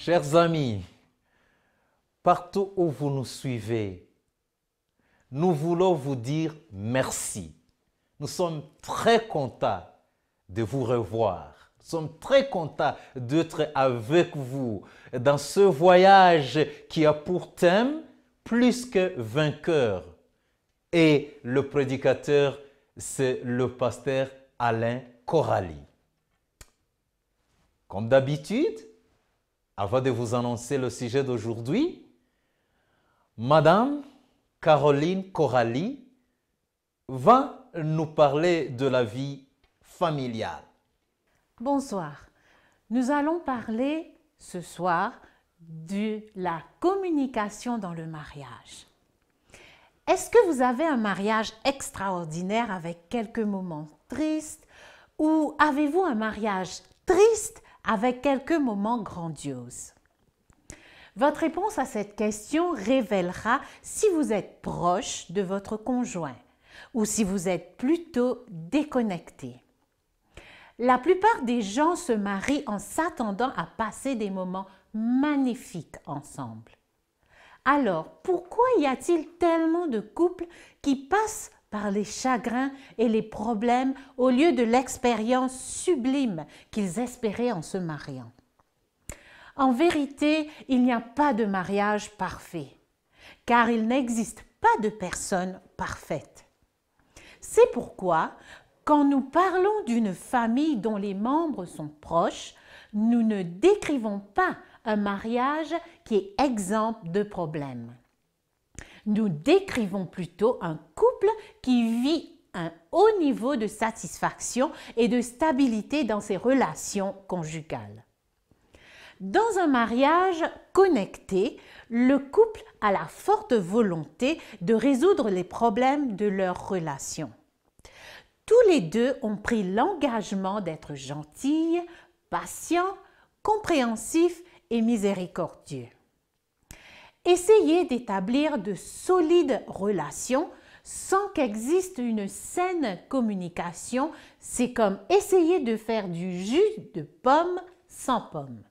Chers amis, partout où vous nous suivez, nous voulons vous dire merci. Nous sommes très contents de vous revoir. Nous sommes très contents d'être avec vous dans ce voyage qui a pour thème plus que vainqueur. Et le prédicateur, c'est le pasteur Alain Corali. Comme d'habitude, avant de vous annoncer le sujet d'aujourd'hui, Madame Caroline Corali va nous parler de la vie familiale. Bonsoir. Nous allons parler ce soir de la communication dans le mariage. Est-ce que vous avez un mariage extraordinaire avec quelques moments tristes ou avez-vous un mariage triste avec quelques moments grandioses? Votre réponse à cette question révélera si vous êtes proche de votre conjoint ou si vous êtes plutôt déconnecté. La plupart des gens se marient en s'attendant à passer des moments magnifiques ensemble. Alors, pourquoi y a-t-il tellement de couples qui passent par les chagrins et les problèmes au lieu de l'expérience sublime qu'ils espéraient en se mariant? En vérité, il n'y a pas de mariage parfait, car il n'existe pas de personne parfaite. C'est pourquoi, quand nous parlons d'une famille dont les membres sont proches, nous ne décrivons pas un mariage qui est exempt de problèmes. Nous décrivons plutôt un couple qui vit un haut niveau de satisfaction et de stabilité dans ses relations conjugales. Dans un mariage connecté, le couple a la forte volonté de résoudre les problèmes de leur relation. Tous les deux ont pris l'engagement d'être gentils, patients, compréhensifs et miséricordieux. Essayez d'établir de solides relations sans qu'existe une saine communication, c'est comme essayer de faire du jus de pomme sans pomme.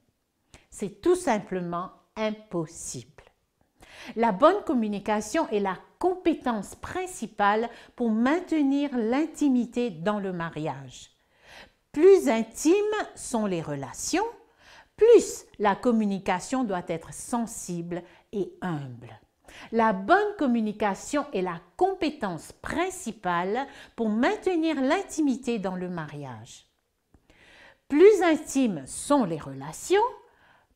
C'est tout simplement impossible. La bonne communication est la compétence principale pour maintenir l'intimité dans le mariage. Plus intimes sont les relations, plus la communication doit être sensible et humble. La bonne communication est la compétence principale pour maintenir l'intimité dans le mariage. Plus intimes sont les relations,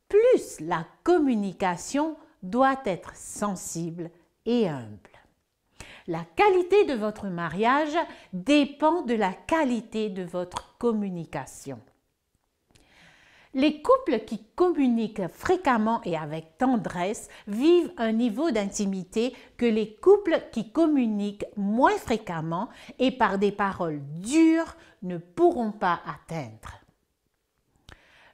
plus la communication doit être sensible et humble. La qualité de votre mariage dépend de la qualité de votre communication. Les couples qui communiquent fréquemment et avec tendresse vivent un niveau d'intimité que les couples qui communiquent moins fréquemment et par des paroles dures ne pourront pas atteindre.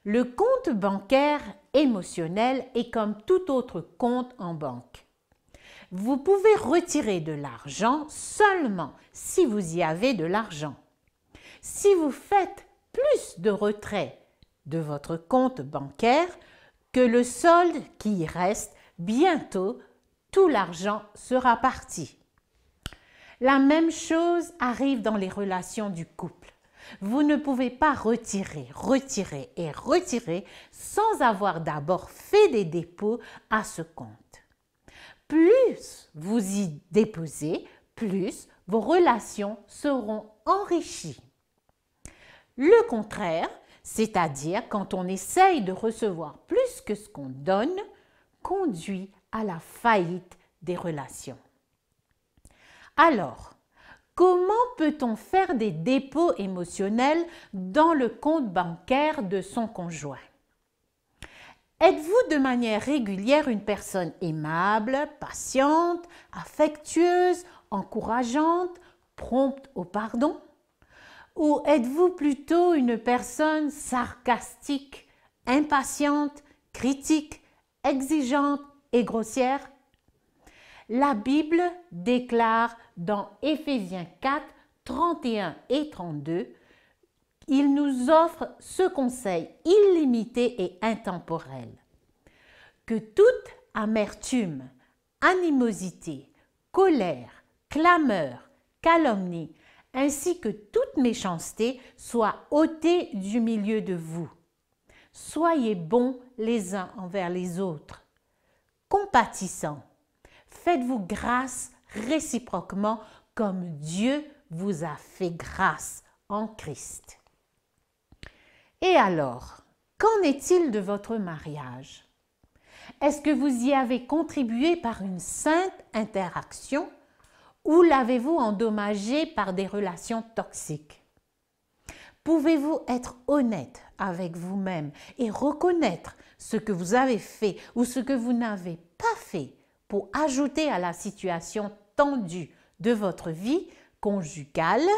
Le compte bancaire émotionnel est comme tout autre compte en banque. Vous pouvez retirer de l'argent seulement si vous y avez de l'argent. Si vous faites plus de retraits de votre compte bancaire que le solde qui y reste, bientôt tout l'argent sera parti. La même chose arrive dans les relations du couple. Vous ne pouvez pas retirer sans avoir d'abord fait des dépôts à ce compte. Plus vous y déposez, plus vos relations seront enrichies. Le contraire, c'est-à-dire quand on essaye de recevoir plus que ce qu'on donne, conduit à la faillite des relations. Alors, comment peut-on faire des dépôts émotionnels dans le compte bancaire de son conjoint? Êtes-vous de manière régulière une personne aimable, patiente, affectueuse, encourageante, prompte au pardon? Ou êtes-vous plutôt une personne sarcastique, impatiente, critique, exigeante et grossière? La Bible déclare dans Éphésiens 4, 31 et 32, il nous offre ce conseil illimité et intemporel. que toute amertume, animosité, colère, clameur, calomnie, ainsi que toute méchanceté soit ôtée du milieu de vous. Soyez bons les uns envers les autres, compatissants. Faites-vous grâce réciproquement comme Dieu vous a fait grâce en Christ. Et alors, qu'en est-il de votre mariage? Est-ce que vous y avez contribué par une sainte interaction ou l'avez-vous endommagé par des relations toxiques? Pouvez-vous être honnête avec vous-même et reconnaître ce que vous avez fait ou ce que vous n'avez pas fait pour ajouter à la situation tendue de votre vie conjugale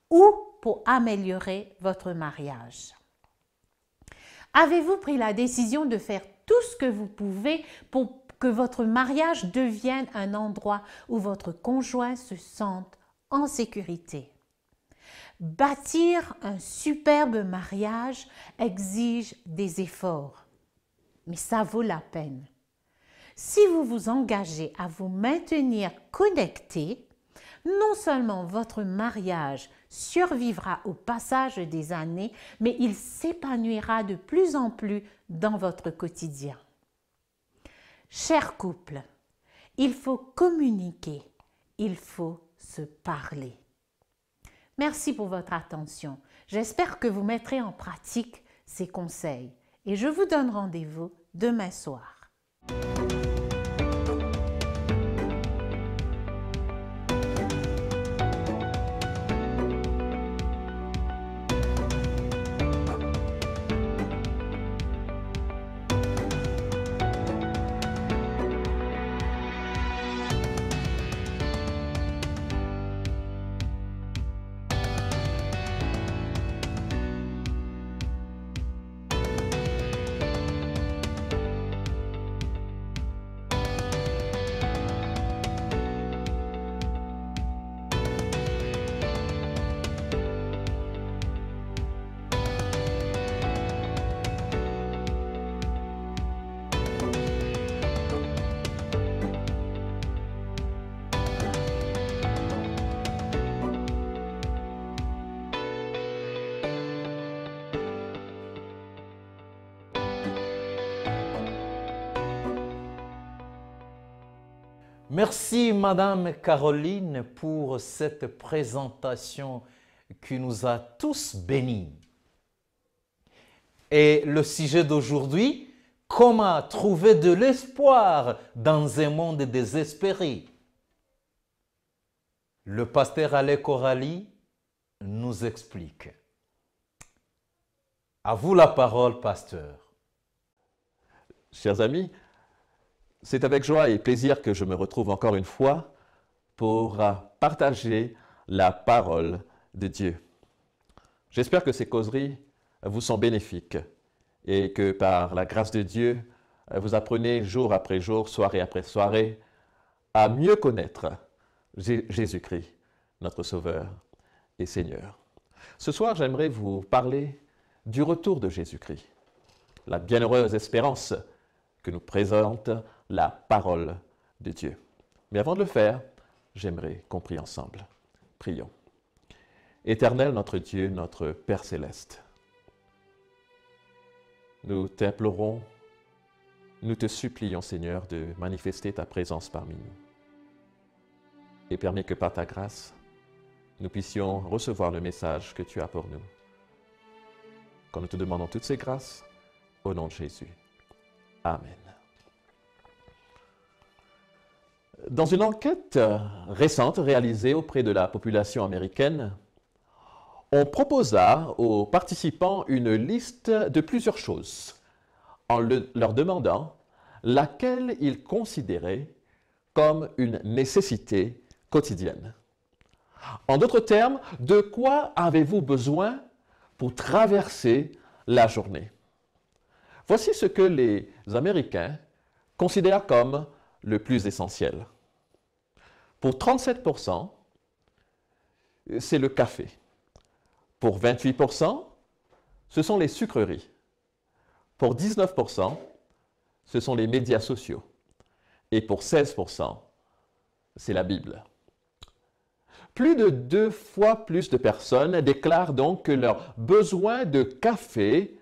ou pour améliorer votre mariage? Avez-vous pris la décision de faire tout ce que vous pouvez pour que votre mariage devienne un endroit où votre conjoint se sente en sécurité? Bâtir un superbe mariage exige des efforts, mais ça vaut la peine. Si vous vous engagez à vous maintenir connecté, non seulement votre mariage survivra au passage des années, mais il s'épanouira de plus en plus dans votre quotidien. Chers couples, il faut communiquer, il faut se parler. Merci pour votre attention. J'espère que vous mettrez en pratique ces conseils et je vous donne rendez-vous demain soir. Merci Madame Caroline pour cette présentation qui nous a tous bénis. Et le sujet d'aujourd'hui, comment trouver de l'espoir dans un monde désespéré. Le pasteur Alain Corali nous explique. À vous la parole, pasteur. Chers amis, c'est avec joie et plaisir que je me retrouve encore une fois pour partager la parole de Dieu. J'espère que ces causeries vous sont bénéfiques et que par la grâce de Dieu, vous apprenez jour après jour, soirée après soirée, à mieux connaître Jésus-Christ, notre Sauveur et Seigneur. Ce soir, j'aimerais vous parler du retour de Jésus-Christ, la bienheureuse espérance que nous présente la parole de Dieu. Mais avant de le faire, j'aimerais qu'on prie ensemble. Prions. Éternel notre Dieu, notre Père céleste, nous t'implorons, nous te supplions, Seigneur, de manifester ta présence parmi nous. Et permets que par ta grâce, nous puissions recevoir le message que tu as pour nous. Quand nous te demandons toutes ces grâces, au nom de Jésus. Amen. Dans une enquête récente réalisée auprès de la population américaine, on proposa aux participants une liste de plusieurs choses en leur demandant laquelle ils considéraient comme une nécessité quotidienne. En d'autres termes, de quoi avez-vous besoin pour traverser la journée? Voici ce que les Américains considèrent comme le plus essentiel. Pour 37%, c'est le café. Pour 28%, ce sont les sucreries. Pour 19%, ce sont les médias sociaux. Et pour 16%, c'est la Bible. Plus de 2 fois plus de personnes déclarent donc que leur besoin de café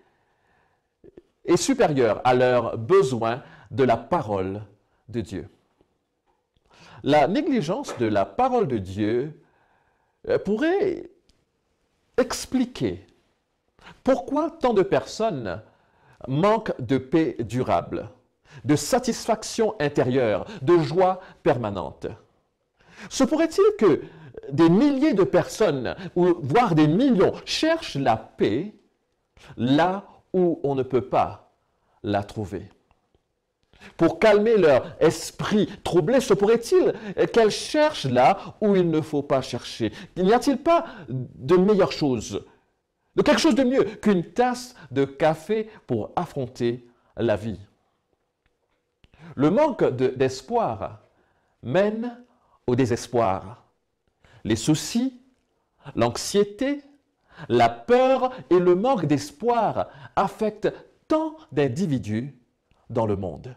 est supérieur à leur besoin de la parole de Dieu. La négligence de la parole de Dieu pourrait expliquer pourquoi tant de personnes manquent de paix durable, de satisfaction intérieure, de joie permanente. Se pourrait-il que des milliers de personnes, ou voire des millions, cherchent la paix là où on ne peut pas la trouver? Pour calmer leur esprit troublé, se pourrait-il qu'elles cherchent là où il ne faut pas chercher? N'y a-t-il pas de meilleure chose, de quelque chose de mieux qu'une tasse de café pour affronter la vie? Le manque d'espoir mène au désespoir. Les soucis, l'anxiété, la peur et le manque d'espoir affectent tant d'individus dans le monde.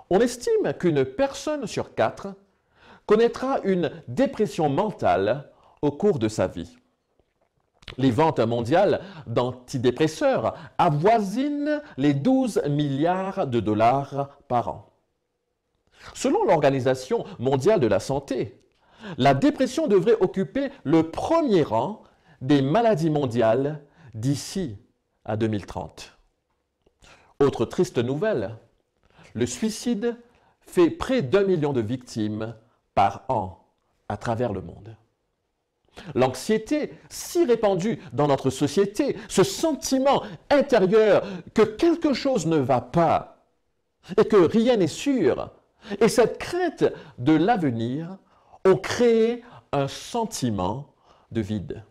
On estime qu'une personne sur 4 connaîtra une dépression mentale au cours de sa vie. Les ventes mondiales d'antidépresseurs avoisinent les 12 milliards de dollars par an. Selon l'Organisation mondiale de la santé, la dépression devrait occuper le premier rang des maladies mondiales d'ici à 2030. Autre triste nouvelle, le suicide fait près d'1 million de victimes par an à travers le monde. L'anxiété, si répandue dans notre société, ce sentiment intérieur que quelque chose ne va pas et que rien n'est sûr, et cette crainte de l'avenir ont créé un sentiment de vide.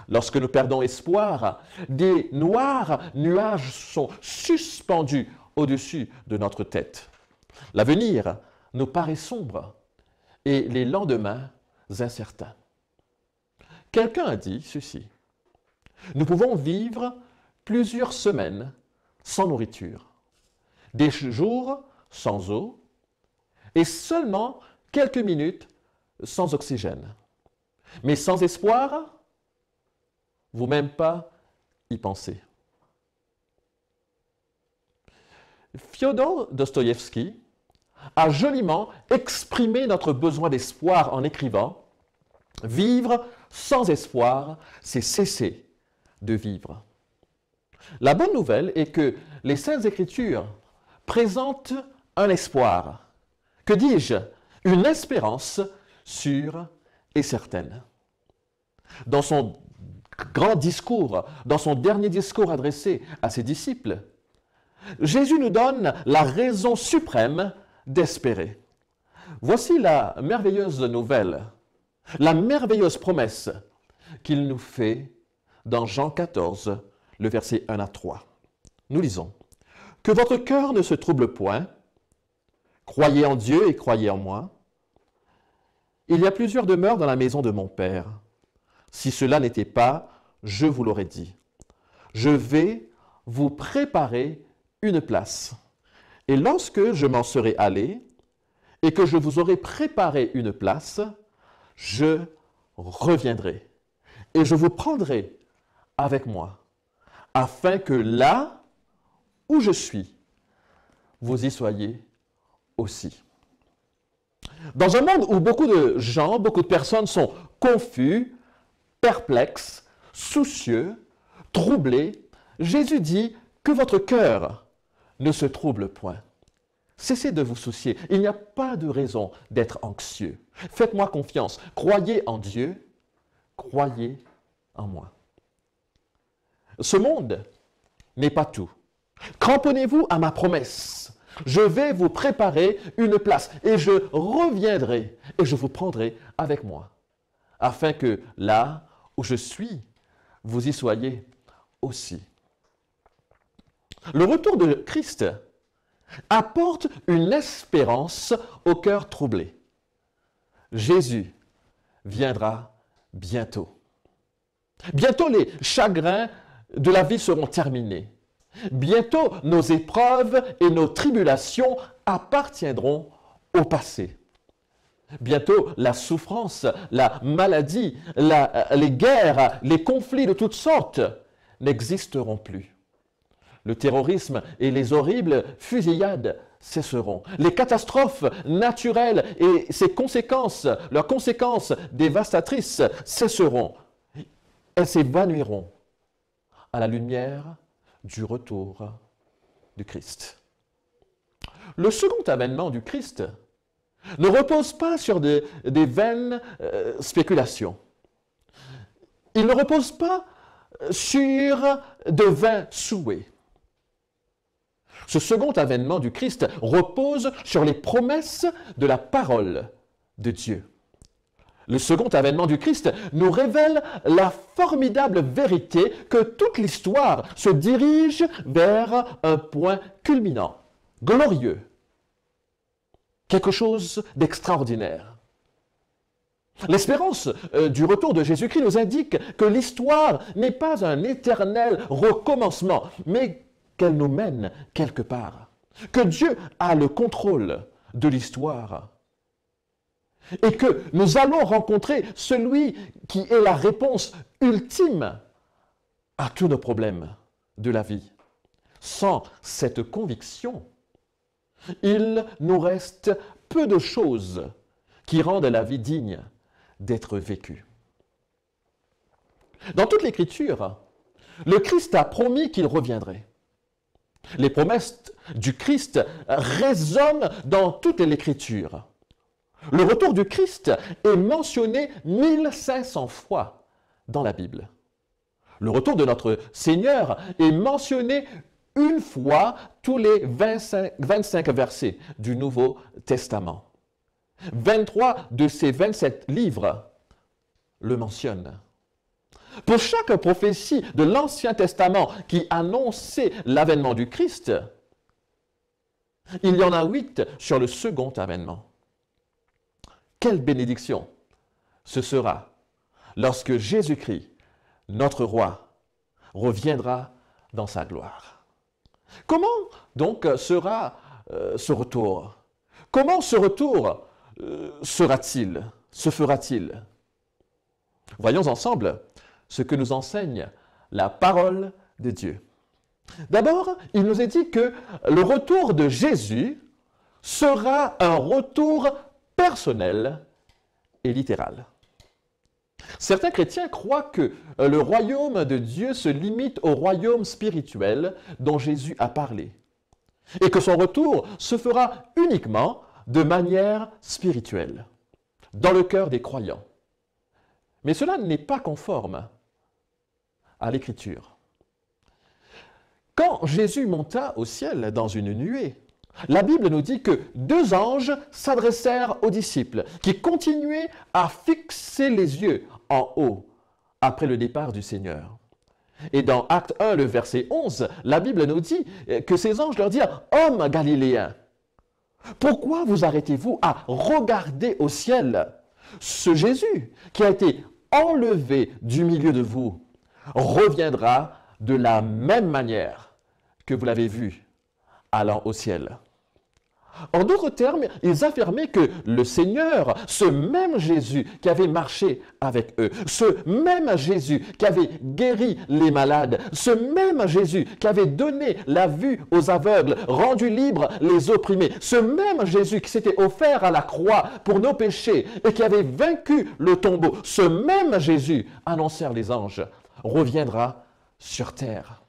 Lorsque nous perdons espoir, des noirs nuages sont suspendus au-dessus de notre tête. L'avenir nous paraît sombre et les lendemains incertains. Quelqu'un a dit ceci: nous pouvons vivre plusieurs semaines sans nourriture, des jours sans eau et seulement quelques minutes sans oxygène. Mais sans espoir, vous même pas y pensez. Fyodor Dostoïevski a joliment exprimé notre besoin d'espoir en écrivant « Vivre sans espoir, c'est cesser de vivre ». La bonne nouvelle est que les Saintes Écritures présentent un espoir, que dis-je, une espérance sûre et certaine. Dans son grand discours, dans son dernier discours adressé à ses disciples, Jésus nous donne la raison suprême d'espérer. Voici la merveilleuse nouvelle, la merveilleuse promesse qu'il nous fait dans Jean 14, le verset 1 à 3. Nous lisons: « Que votre cœur ne se trouble point, croyez en Dieu et croyez en moi. Il y a plusieurs demeures dans la maison de mon Père. Si cela n'était pas, je vous l'aurais dit. Je vais vous préparer une place. Et lorsque je m'en serai allé et que je vous aurai préparé une place, je reviendrai et je vous prendrai avec moi, afin que là où je suis, vous y soyez aussi. » Dans un monde où beaucoup de gens, beaucoup de personnes sont confus, perplexes, soucieux, troublés, Jésus dit que votre cœur ne se trouble point. Cessez de vous soucier. Il n'y a pas de raison d'être anxieux. Faites-moi confiance. Croyez en Dieu. Croyez en moi. Ce monde n'est pas tout. Cramponnez-vous à ma promesse. Je vais vous préparer une place et je reviendrai et je vous prendrai avec moi, afin que là où je suis, vous y soyez aussi. Le retour de Christ apporte une espérance au cœur troublé. Jésus viendra bientôt. Bientôt les chagrins de la vie seront terminés. Bientôt, nos épreuves et nos tribulations appartiendront au passé. Bientôt, la souffrance, la maladie, les guerres, les conflits de toutes sortes n'existeront plus. Le terrorisme et les horribles fusillades cesseront. Les catastrophes naturelles et leurs conséquences dévastatrices cesseront. Elles s'évanouiront à la lumière du retour du Christ. Le second avènement du Christ ne repose pas sur des vaines spéculations. Il ne repose pas sur de vains souhaits. Ce second avènement du Christ repose sur les promesses de la parole de Dieu. Le second avènement du Christ nous révèle la formidable vérité que toute l'histoire se dirige vers un point culminant, glorieux, quelque chose d'extraordinaire. L'espérance du retour de Jésus-Christ nous indique que l'histoire n'est pas un éternel recommencement, mais qu'elle nous mène quelque part, que Dieu a le contrôle de l'histoire et que nous allons rencontrer celui qui est la réponse ultime à tous nos problèmes de la vie. Sans cette conviction, il nous reste peu de choses qui rendent la vie digne d'être vécue. Dans toute l'Écriture, le Christ a promis qu'il reviendrait. Les promesses du Christ résonnent dans toute l'Écriture. Le retour du Christ est mentionné 1500 fois dans la Bible. Le retour de notre Seigneur est mentionné une fois tous les 25 versets du Nouveau Testament. 23 de ces 27 livres le mentionnent. Pour chaque prophétie de l'Ancien Testament qui annonçait l'avènement du Christ, il y en a 8 sur le second avènement. Quelle bénédiction ce sera lorsque Jésus-Christ, notre roi, reviendra dans sa gloire. Comment donc sera ce retour? Comment ce retour sera-t-il, se fera-t-il? Voyons ensemble ce que nous enseigne la parole de Dieu. D'abord, il nous est dit que le retour de Jésus sera un retour personnel et littéral. Certains chrétiens croient que le royaume de Dieu se limite au royaume spirituel dont Jésus a parlé et que son retour se fera uniquement de manière spirituelle, dans le cœur des croyants. Mais cela n'est pas conforme à l'Écriture. Quand Jésus monta au ciel dans une nuée, la Bible nous dit que 2 anges s'adressèrent aux disciples qui continuaient à fixer les yeux en haut après le départ du Seigneur. Et dans Acte 1, le verset 11, la Bible nous dit que ces anges leur dirent « Hommes galiléens, pourquoi vous arrêtez-vous à regarder au ciel? Ce Jésus qui a été enlevé du milieu de vous reviendra de la même manière que vous l'avez vu allant au ciel. » En d'autres termes, ils affirmaient que le Seigneur, ce même Jésus qui avait marché avec eux, ce même Jésus qui avait guéri les malades, ce même Jésus qui avait donné la vue aux aveugles, rendu libres les opprimés, ce même Jésus qui s'était offert à la croix pour nos péchés et qui avait vaincu le tombeau, ce même Jésus, annoncèrent les anges, reviendra sur terre.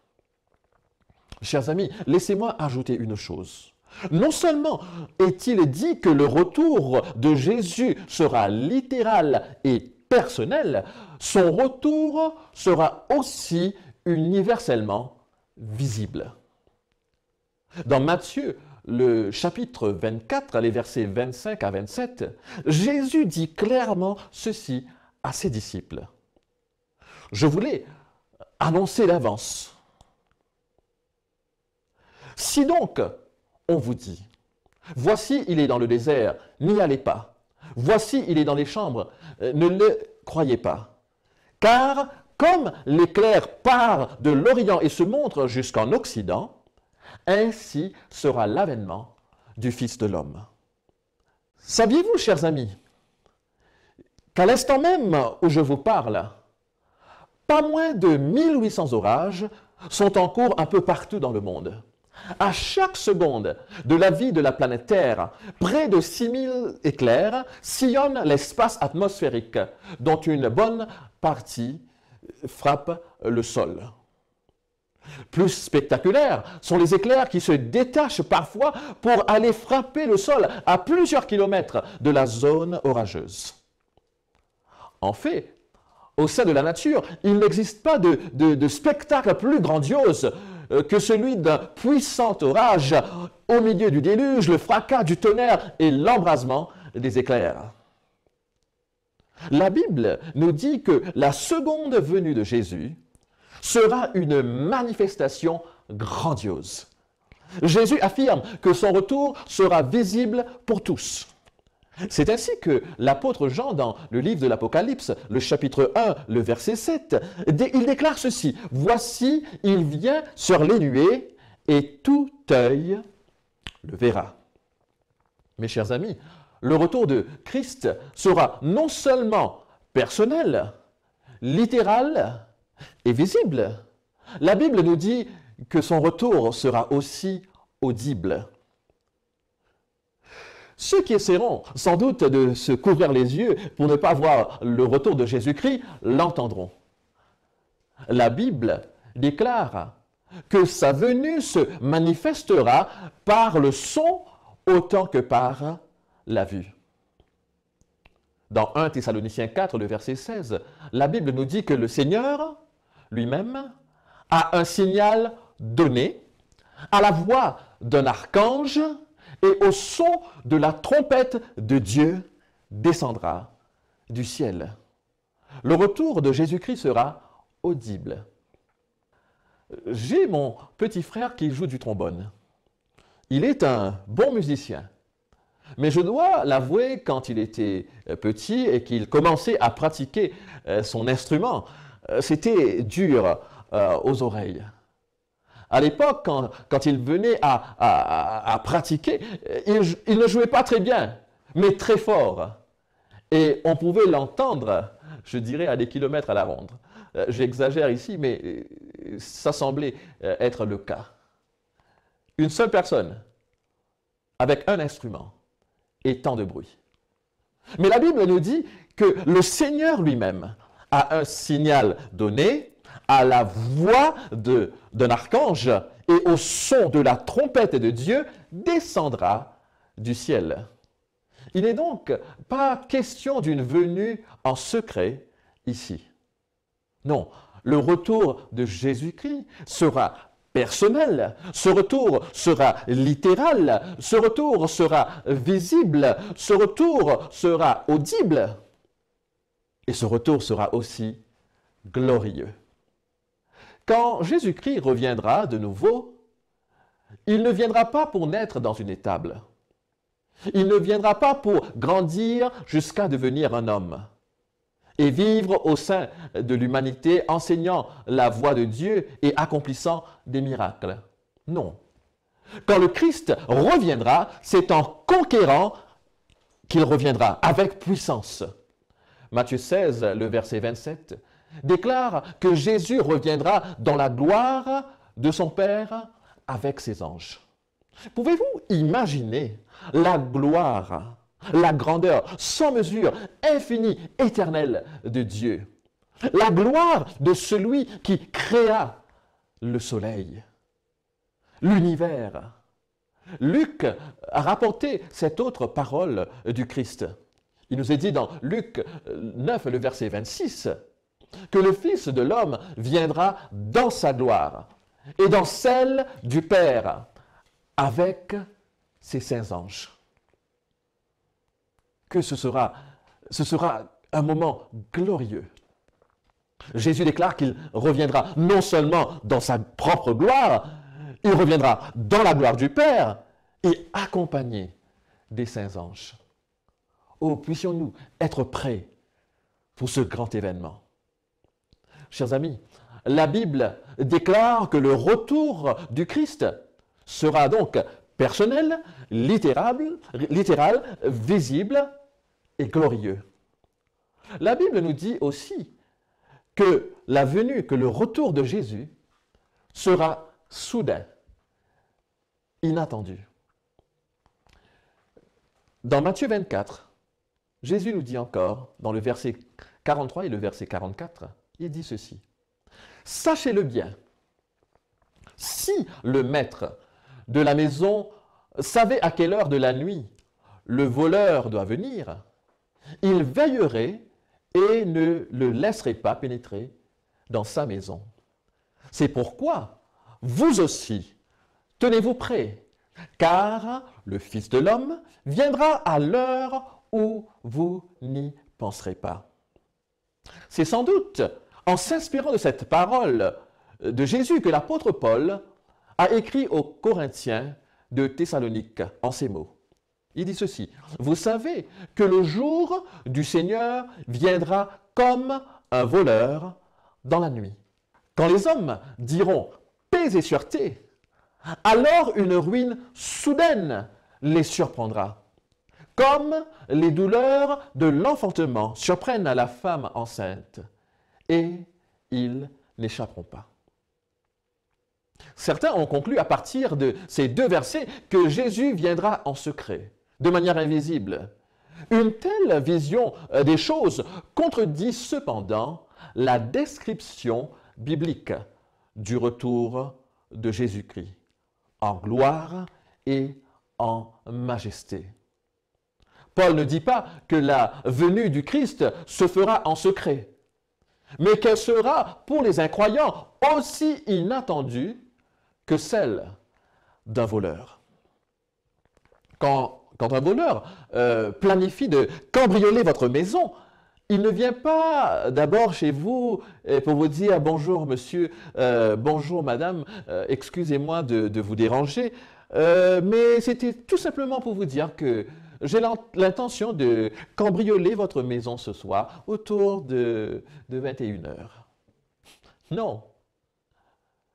Chers amis, laissez-moi ajouter une chose. Non seulement est-il dit que le retour de Jésus sera littéral et personnel, son retour sera aussi universellement visible. Dans Matthieu, le chapitre 24, les versets 25 à 27, Jésus dit clairement ceci à ses disciples. « Je voulais annoncer d'avance. Si donc on vous dit, voici il est dans le désert, n'y allez pas. Voici il est dans les chambres, ne le croyez pas. Car Comme l'éclair part de l'Orient et se montre jusqu'en Occident, ainsi sera l'avènement du Fils de l'homme. Saviez-vous, chers amis, qu'à l'instant même où je vous parle, pas moins de 1800 orages sont en cours un peu partout dans le monde. À chaque seconde de la vie de la planète Terre, près de 6000 éclairs sillonnent l'espace atmosphérique, dont une bonne partie frappe le sol. Plus spectaculaires sont les éclairs qui se détachent parfois pour aller frapper le sol à plusieurs kilomètres de la zone orageuse. En fait, au sein de la nature, il n'existe pas de spectacle plus grandiose que celui d'un puissant orage au milieu du déluge, le fracas du tonnerre et l'embrasement des éclairs. La Bible nous dit que la seconde venue de Jésus sera une manifestation grandiose. Jésus affirme que son retour sera visible pour tous. C'est ainsi que l'apôtre Jean, dans le livre de l'Apocalypse, le chapitre 1, le verset 7, il déclare ceci: « Voici, il vient sur les nuées, et tout œil le verra. » Mes chers amis, le retour de Christ sera non seulement personnel, littéral et visible. La Bible nous dit que son retour sera aussi audible. Ceux qui essaieront sans doute de se couvrir les yeux pour ne pas voir le retour de Jésus-Christ l'entendront. La Bible déclare que sa venue se manifestera par le son autant que par la vue. Dans 1 Thessaloniciens 4, le verset 16, la Bible nous dit que le Seigneur lui-même a un signal donné à la voix d'un archange et au son de la trompette de Dieu descendra du ciel. Le retour de Jésus-Christ sera audible. J'ai mon petit frère qui joue du trombone. Il est un bon musicien. Mais je dois l'avouer, quand il était petit et qu'il commençait à pratiquer son instrument, c'était dur aux oreilles. À l'époque, quand il venait à pratiquer, il ne jouait pas très bien, mais très fort. Et on pouvait l'entendre, je dirais, à des kilomètres à la ronde. J'exagère ici, mais ça semblait être le cas. Une seule personne, avec un instrument, et tant de bruit. Mais la Bible nous dit que le Seigneur lui-même a un signal donné à la voix d'un archange et au son de la trompette de Dieu descendra du ciel. Il n'est donc pas question d'une venue en secret ici. Non, le retour de Jésus-Christ sera personnel, ce retour sera littéral, ce retour sera visible, ce retour sera audible et ce retour sera aussi glorieux. Quand Jésus-Christ reviendra de nouveau, il ne viendra pas pour naître dans une étable. Il ne viendra pas pour grandir jusqu'à devenir un homme et vivre au sein de l'humanité, enseignant la voie de Dieu et accomplissant des miracles. Non. Quand le Christ reviendra, c'est en conquérant qu'il reviendra avec puissance. Matthieu 16, le verset 27, déclare que Jésus reviendra dans la gloire de son Père avec ses anges. Pouvez-vous imaginer la gloire, la grandeur sans mesure, infinie, éternelle de Dieu? La gloire de celui qui créa le soleil, l'univers. Luc a rapporté cette autre parole du Christ. Il nous est dit dans Luc 9, le verset 26, que le Fils de l'homme viendra dans sa gloire et dans celle du Père avec ses saints anges. Que ce sera un moment glorieux. Jésus déclare qu'il reviendra non seulement dans sa propre gloire, il reviendra dans la gloire du Père et accompagné des saints anges. Oh, puissions-nous être prêts pour ce grand événement. Chers amis, la Bible déclare que le retour du Christ sera donc personnel, littéral, visible et glorieux. La Bible nous dit aussi que la venue, que le retour de Jésus sera soudain, inattendu. Dans Matthieu 24, Jésus nous dit encore, dans le verset 43 et le verset 44, il dit ceci. « Sachez-le bien, si le maître de la maison savait à quelle heure de la nuit le voleur doit venir, il veillerait et ne le laisserait pas pénétrer dans sa maison. C'est pourquoi, vous aussi, tenez-vous prêts, car le Fils de l'homme viendra à l'heure où vous n'y penserez pas. » C'est sans doute en s'inspirant de cette parole de Jésus que l'apôtre Paul a écrit aux Corinthiens de Thessalonique en ces mots. Il dit ceci, « Vous savez que le jour du Seigneur viendra comme un voleur dans la nuit. Quand les hommes diront « paix et sûreté », alors une ruine soudaine les surprendra. Comme les douleurs de l'enfantement surprennent la femme enceinte, et ils n'échapperont pas. » Certains ont conclu à partir de ces deux versets que Jésus viendra en secret, de manière invisible. Une telle vision des choses contredit cependant la description biblique du retour de Jésus-Christ, en gloire et en majesté. Paul ne dit pas que la venue du Christ se fera en secret, mais qu'elle sera pour les incroyants aussi inattendue que celle d'un voleur. Quand un voleur planifie de cambrioler votre maison, il ne vient pas d'abord chez vous pour vous dire « Bonjour monsieur, bonjour madame, excusez-moi de vous déranger, mais c'était tout simplement pour vous dire que j'ai l'intention de cambrioler votre maison ce soir autour de 21h. » Non.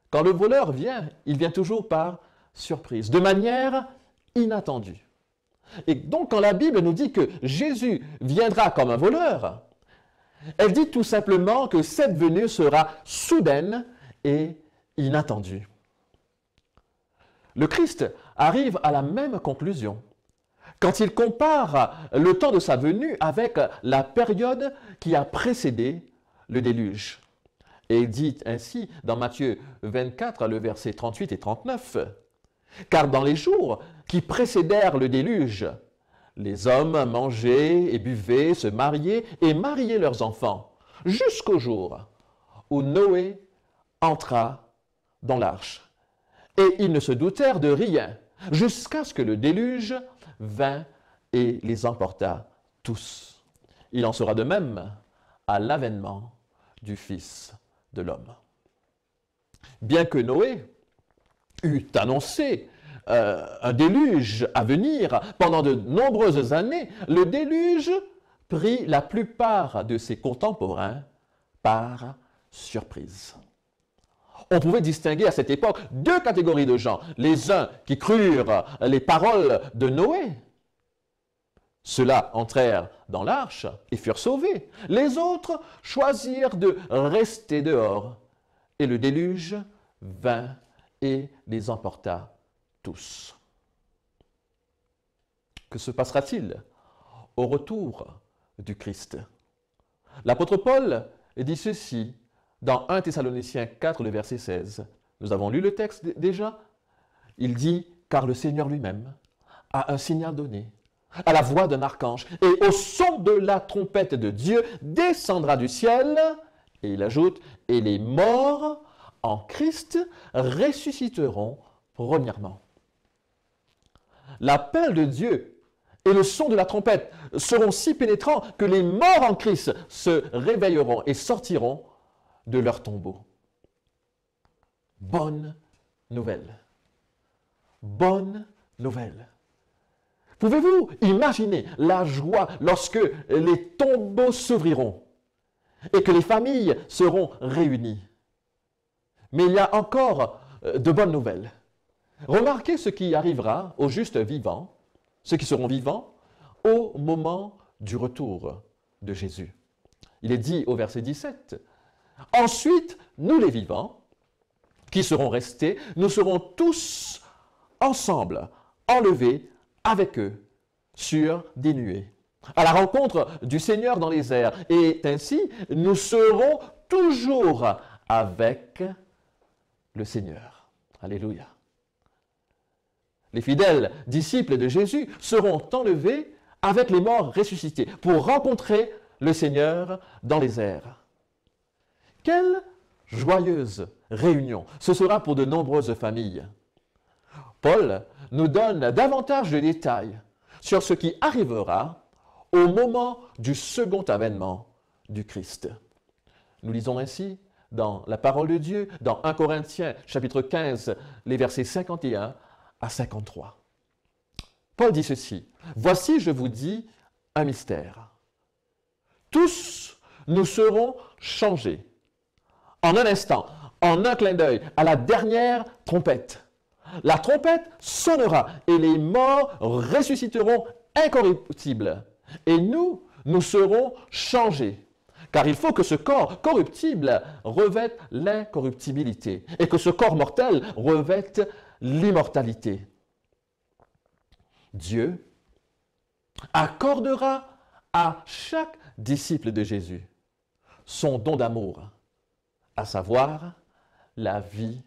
Quand le voleur vient, il vient toujours par surprise, de manière inattendue. Et donc, quand la Bible nous dit que Jésus viendra comme un voleur, elle dit tout simplement que cette venue sera soudaine et inattendue. Le Christ arrive à la même conclusion quand il compare le temps de sa venue avec la période qui a précédé le déluge. Et il dit ainsi dans Matthieu 24, le verset 38 et 39, « Car dans les jours qui précédèrent le déluge, les hommes mangeaient et buvaient, se mariaient et mariaient leurs enfants, jusqu'au jour où Noé entra dans l'arche. Et ils ne se doutèrent de rien, jusqu'à ce que le déluge vint et les emporta tous. Il en sera de même à l'avènement du Fils de l'homme. » Bien que Noé eût annoncé un déluge à venir pendant de nombreuses années, le déluge prit la plupart de ses contemporains par surprise. On pouvait distinguer à cette époque deux catégories de gens. Les uns qui crurent les paroles de Noé. Ceux-là entrèrent dans l'arche et furent sauvés. Les autres choisirent de rester dehors. Et le déluge vint et les emporta tous. Que se passera-t-il au retour du Christ? L'apôtre Paul dit ceci dans 1 Thessaloniciens 4, le verset 16. Nous avons lu le texte déjà. Il dit « Car le Seigneur lui-même a un signal donné, à la voix d'un archange, et au son de la trompette de Dieu descendra du ciel. » Et il ajoute « Et les morts en Christ ressusciteront premièrement. » L'appel de Dieu et le son de la trompette seront si pénétrants que les morts en Christ se réveilleront et sortiront de leur tombeau. Bonne nouvelle. Bonne nouvelle. Pouvez-vous imaginer la joie lorsque les tombeaux s'ouvriront et que les familles seront réunies. Mais il y a encore de bonnes nouvelles. Remarquez ce qui arrivera aux justes vivants, ceux qui seront vivants, au moment du retour de Jésus. Il est dit au verset 17, « Ensuite, nous les vivants, qui seront restés, nous serons tous ensemble, enlevés avec eux sur des nuées, à la rencontre du Seigneur dans les airs. Et ainsi, nous serons toujours avec le Seigneur. » Alléluia. Les fidèles disciples de Jésus seront enlevés avec les morts ressuscités pour rencontrer le Seigneur dans les airs. Quelle joyeuse réunion ce sera pour de nombreuses familles. Paul nous donne davantage de détails sur ce qui arrivera au moment du second avènement du Christ. Nous lisons ainsi dans la parole de Dieu, dans 1 Corinthiens chapitre 15, les versets 51 à 53. Paul dit ceci, « Voici, je vous dis un mystère. Tous nous serons changés en un instant, en un clin d'œil, à la dernière trompette. La trompette sonnera et les morts ressusciteront incorruptibles. Et nous serons changés. Car il faut que ce corps corruptible revête l'incorruptibilité et que ce corps mortel revête l'immortalité. Dieu accordera à chaque disciple de Jésus son don d'amour, à savoir la vie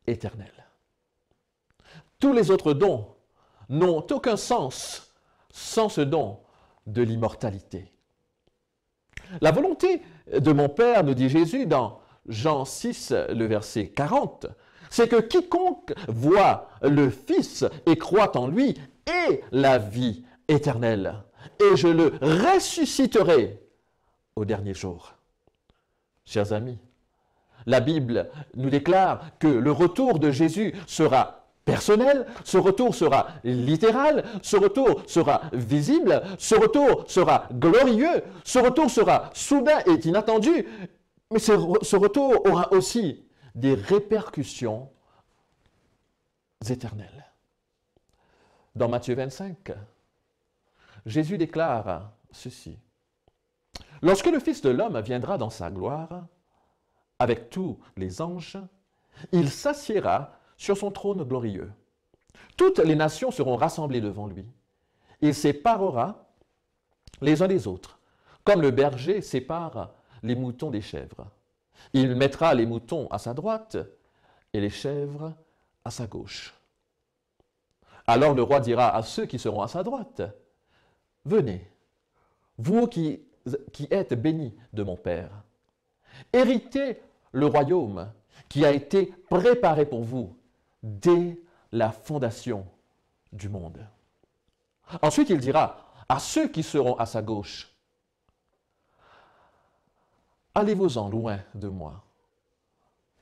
éternelle. Tous les autres dons n'ont aucun sens sans ce don de l'immortalité. La volonté de mon Père, nous dit Jésus dans Jean 6, le verset 40, c'est que quiconque voit le Fils et croit en lui ait la vie éternelle, et je le ressusciterai au dernier jour. Chers amis, la Bible nous déclare que le retour de Jésus sera personnel, ce retour sera littéral, ce retour sera visible, ce retour sera glorieux, ce retour sera soudain et inattendu, mais ce retour aura aussi des répercussions éternelles. Dans Matthieu 25, Jésus déclare ceci. « Lorsque le Fils de l'homme viendra dans sa gloire, avec tous les anges, il s'assiera sur son trône glorieux. Toutes les nations seront rassemblées devant lui. Il séparera les uns des autres, comme le berger sépare les moutons des chèvres. Il mettra les moutons à sa droite et les chèvres à sa gauche. Alors le roi dira à ceux qui seront à sa droite, « Venez, vous qui êtes bénis de mon Père, héritez le royaume qui a été préparé pour vous dès la fondation du monde. » Ensuite, il dira à ceux qui seront à sa gauche, « Allez-vous-en loin de moi,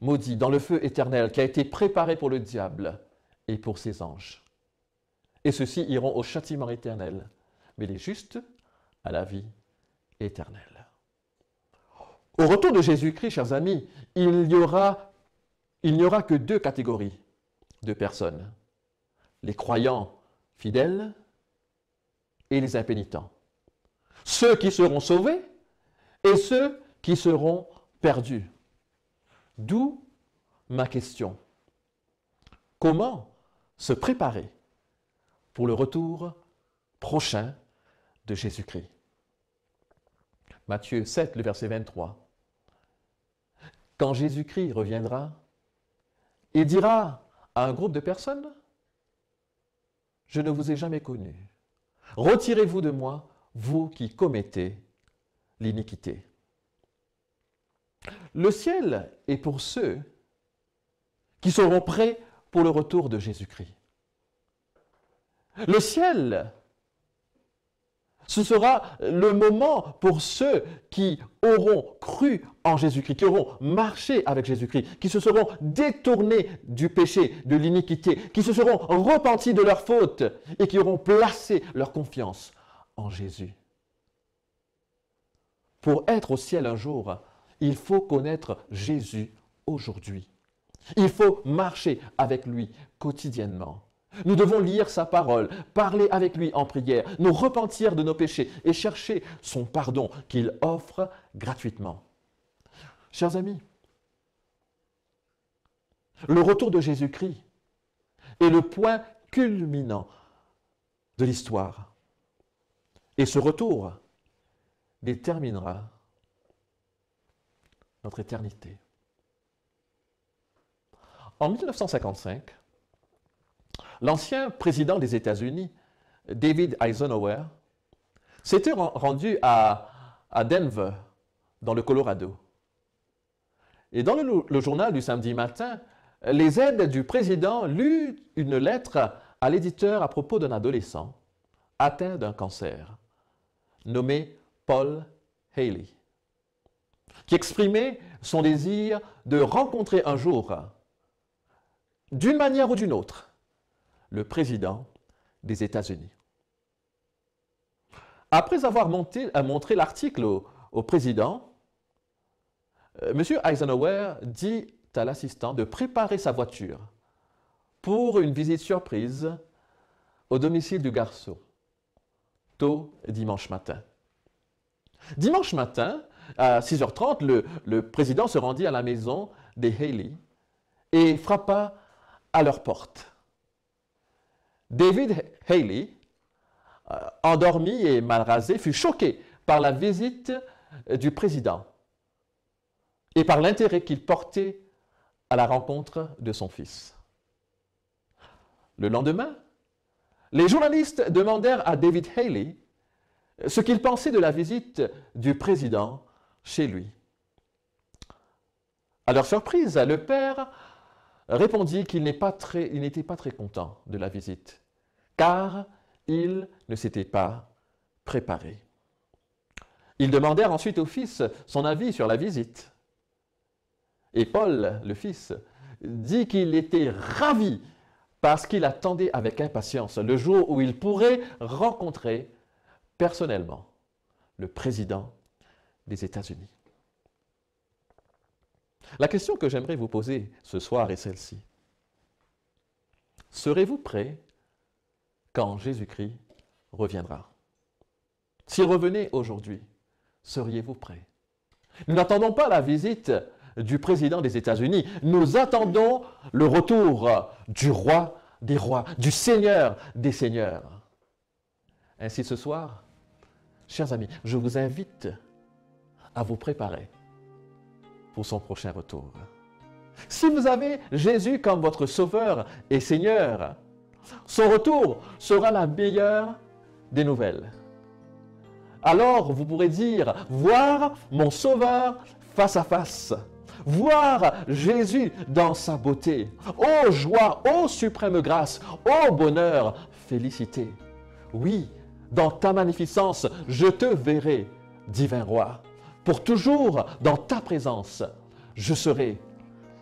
maudits dans le feu éternel qui a été préparé pour le diable et pour ses anges. Et ceux-ci iront au châtiment éternel, mais les justes à la vie éternelle. » Au retour de Jésus-Christ, chers amis, il n'y aura que deux catégories de personnes. Les croyants fidèles et les impénitents. Ceux qui seront sauvés et ceux qui seront perdus. D'où ma question. Comment se préparer pour le retour prochain de Jésus-Christ? Matthieu 7, le verset 23. Quand Jésus-Christ reviendra, il dira à un groupe de personnes, « Je ne vous ai jamais connu. Retirez-vous de moi, vous qui commettez l'iniquité. » Le ciel est pour ceux qui seront prêts pour le retour de Jésus-Christ. Le ciel, ce sera le moment pour ceux qui auront cru en Jésus-Christ, qui auront marché avec Jésus-Christ, qui se seront détournés du péché, de l'iniquité, qui se seront repentis de leurs fautes et qui auront placé leur confiance en Jésus. pour être au ciel un jour, il faut connaître Jésus aujourd'hui. Il faut marcher avec lui quotidiennement. Nous devons lire sa parole, parler avec lui en prière, nous repentir de nos péchés et chercher son pardon qu'il offre gratuitement. Chers amis, le retour de Jésus-Christ est le point culminant de l'histoire. Et ce retour déterminera notre éternité. En 1955, l'ancien président des États-Unis, David Eisenhower, s'était rendu à Denver, dans le Colorado. Et dans le journal du samedi matin, les aides du président lut une lettre à l'éditeur à propos d'un adolescent atteint d'un cancer, nommé Paul Haley, qui exprimait son désir de rencontrer un jour, d'une manière ou d'une autre, le président des États-Unis. Après avoir montré l'article au président, M. Eisenhower dit à l'assistant de préparer sa voiture pour une visite surprise au domicile du garçon, tôt dimanche matin. Dimanche matin, à 6h30, le président se rendit à la maison des Haley et frappa à leur porte. David Haley, endormi et mal rasé, fut choqué par la visite du président et par l'intérêt qu'il portait à la rencontre de son fils. Le lendemain, les journalistes demandèrent à David Haley ce qu'il pensait de la visite du président chez lui. À leur surprise, le père répondit qu'il n'était pas très content de la visite, car il ne s'était pas préparé. Ils demandèrent ensuite au fils son avis sur la visite. Et Paul, le fils, dit qu'il était ravi parce qu'il attendait avec impatience le jour où il pourrait rencontrer personnellement le président des États-Unis. La question que j'aimerais vous poser ce soir est celle-ci. Serez-vous prêts quand Jésus-Christ reviendra? S'il revenait aujourd'hui, seriez-vous prêts? Nous n'attendons pas la visite du président des États-Unis. Nous attendons le retour du roi des rois, du Seigneur des seigneurs. Ainsi ce soir, chers amis, je vous invite à vous préparer pour son prochain retour. Si vous avez Jésus comme votre Sauveur et Seigneur, son retour sera la meilleure des nouvelles. Alors vous pourrez dire, voir mon Sauveur face à face. Voir Jésus dans sa beauté. Ô joie, ô suprême grâce, ô bonheur, félicité. Oui, dans ta magnificence, je te verrai, divin roi. Pour toujours, dans ta présence, je serai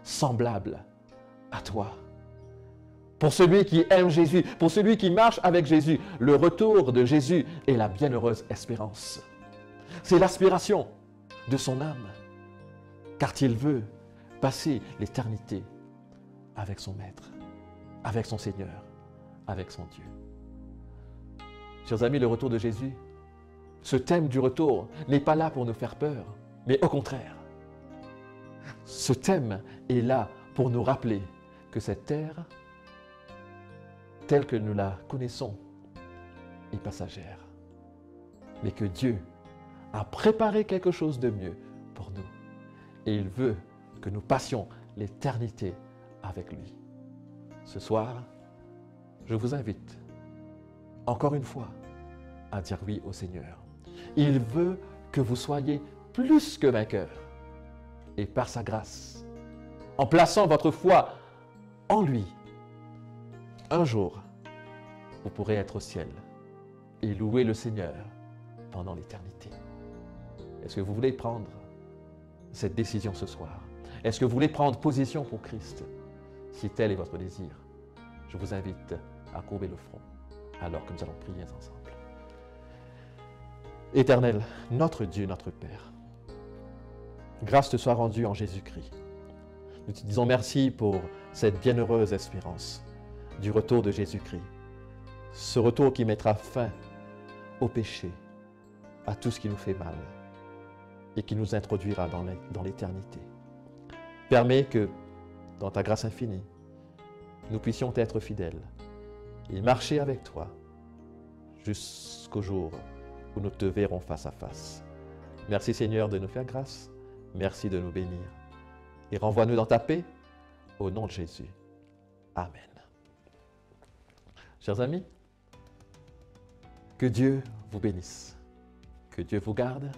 semblable à toi. Pour celui qui aime Jésus, pour celui qui marche avec Jésus, le retour de Jésus est la bienheureuse espérance. C'est l'aspiration de son âme, car il veut passer l'éternité avec son Maître, avec son Seigneur, avec son Dieu. Chers amis, le retour de Jésus, ce thème du retour n'est pas là pour nous faire peur, mais au contraire. Ce thème est là pour nous rappeler que cette terre, telle que nous la connaissons, est passagère, mais que Dieu a préparé quelque chose de mieux pour nous. Et il veut que nous passions l'éternité avec lui. Ce soir, je vous invite, encore une fois, à dire oui au Seigneur. Il veut que vous soyez plus que vainqueurs. Et par sa grâce, en plaçant votre foi en lui, un jour, vous pourrez être au ciel et louer le Seigneur pendant l'éternité. Est-ce que vous voulez prendre cette décision ce soir? Est-ce que vous voulez prendre position pour Christ? Si tel est votre désir, je vous invite à courber le front alors que nous allons prier ensemble. Éternel, notre Dieu, notre Père, grâce te soit rendue en Jésus-Christ. Nous te disons merci pour cette bienheureuse espérance du retour de Jésus-Christ. Ce retour qui mettra fin au péché, à tout ce qui nous fait mal et qui nous introduira dans l'éternité. Permets que, dans ta grâce infinie, nous puissions être fidèles et marcher avec toi jusqu'au jour où nous te verrons face à face. Merci Seigneur de nous faire grâce. Merci de nous bénir. Et renvoie-nous dans ta paix, au nom de Jésus. Amen. Chers amis, que Dieu vous bénisse, que Dieu vous garde,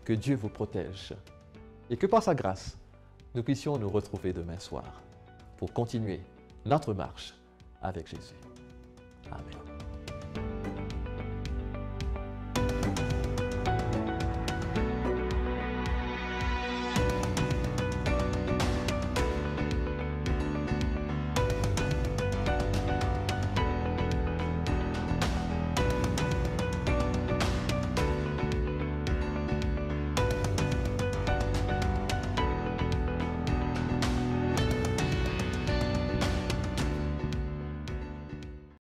que Dieu vous protège, et que par sa grâce, nous puissions nous retrouver demain soir pour continuer notre marche avec Jésus. Amen.